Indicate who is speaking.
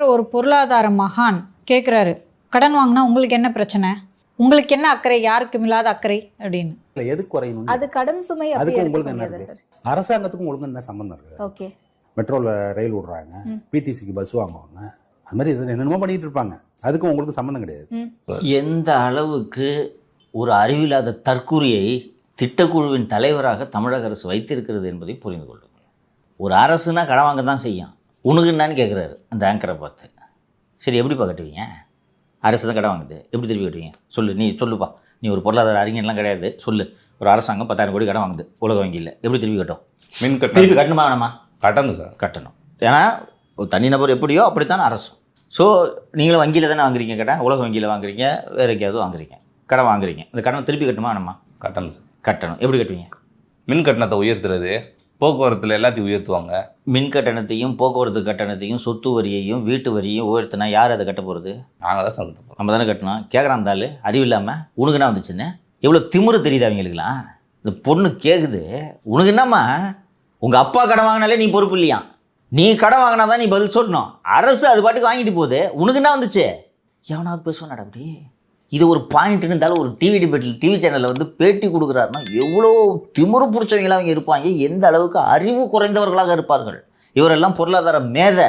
Speaker 1: ஒரு பொருளாதார மகான் கேட்குறாரு, கடன் வாங்கினா உங்களுக்கு என்ன பிரச்சனை, உங்களுக்கு என்ன அக்கறை, யாருக்கும் இல்லாத அக்கறை அப்படின்னு.
Speaker 2: எதுக்கு குறையணும்?
Speaker 3: அது கடன் சுமை
Speaker 2: அதுக்கு உங்களுக்கு என்ன இருக்கு? அரசாங்கத்துக்கும் உங்களுக்கு என்ன சம்பந்தம் இருக்கு?
Speaker 3: ஓகே,
Speaker 2: மெட்ரோல ரயில் விடுறாங்க, பிடிசிக்கு பஸ் வாங்குவாங்க, அது மாதிரி இது என்னென்னமோ பண்ணிட்டு இருப்பாங்க. அதுக்கும் உங்களுக்கு சம்பந்தம் கிடையாது.
Speaker 4: எந்த அளவுக்கு ஒரு அறிவில்லாத தற்கூரியை திட்டக்குழுவின் தலைவராக தமிழக அரசு வைத்திருக்கிறது என்பதை புரிந்து கொள்ளுங்கள். ஒரு அரசுனா கடன் வாங்க தான் செய்யும். உனக்கு என்னான்னு கேட்குறாரு அந்த ஆங்கரை பார்த்து. சரி, எப்படிப்பா கட்டுவீங்க? அரசு தான் கடன் வாங்குது, எப்படி திருப்பி கட்டுவீங்க சொல்லு, நீ சொல்லுப்பா, நீ ஒரு பொருளாதார அறிஞர்லாம் கிடையாது, சொல்லு. ஒரு அரசாங்கம் 10,000 கோடி கடன் வாங்குது உலக வங்கியில், எப்படி திருப்பி கட்டும்? திருப்பி கட்டணுமா வேணாமா?
Speaker 5: கட்டணும் சார்,
Speaker 4: கட்டணும். ஏன்னா ஒரு தனிநபர் எப்படியோ அப்படித்தான் அரசும். ஸோ நீங்களும் வங்கியில் தானே வாங்குறீங்க கடன், உலக வங்கியில் வாங்குறீங்க, வேறு எங்கேயாவது வாங்குறீங்க, கடன் வாங்குறீங்க. அந்த கடன் திருப்பி கட்டணுமா வேணாமா?
Speaker 5: கட்டணும் சார்.
Speaker 4: கட்டணும். எப்படி கட்டுவீங்க?
Speaker 5: மின் கட்டணத்தை உயர்த்துறது, போக்குவரத்தில் எல்லாத்தையும் உயர்த்துவாங்க.
Speaker 4: மின் கட்டணத்தையும் போக்குவரத்து கட்டணத்தையும் சொத்து வரியையும் வீட்டு வரியையும் உயர்த்தினா யார் அதை கட்ட போகிறது?
Speaker 5: நாங்கள் தான் சார் கட்டணும்.
Speaker 4: நம்ம தானே கட்டணும். கேட்குறான் தாள் அறிவு இல்லாமல், உனக்கு என்ன வந்துச்சுன்னு. எவ்வளோ திமிரு தெரியுது அவங்களுக்குலாம். இந்த பொண்ணு கேட்குது, உனக்கு என்னம்மா, உங்கள் அப்பா கடன் வாங்கினாலே நீ பொறுப்பு இல்லையா, நீ கடன் வாங்கினா தான் நீ பதில் சொல்லணும். அரசு அது பாட்டுக்கு வாங்கிட்டு போகுது, உனக்கு என்ன வந்துச்சு? எவனாவது பேசுவானடா அப்படி? இது ஒரு பாயிண்ட்னு இருந்தாலும் ஒரு டிவி டிபேட்டில் டிவி சேனலில் வந்து பேட்டி கொடுக்குறாருன்னா எவ்வளோ திமிரு பிடிச்சவங்களாம் அவங்க இருப்பாங்க, எந்த அளவுக்கு அறிவு குறைந்தவர்களாக இருப்பார்கள். இவரெல்லாம் பொருளாதார மேதை.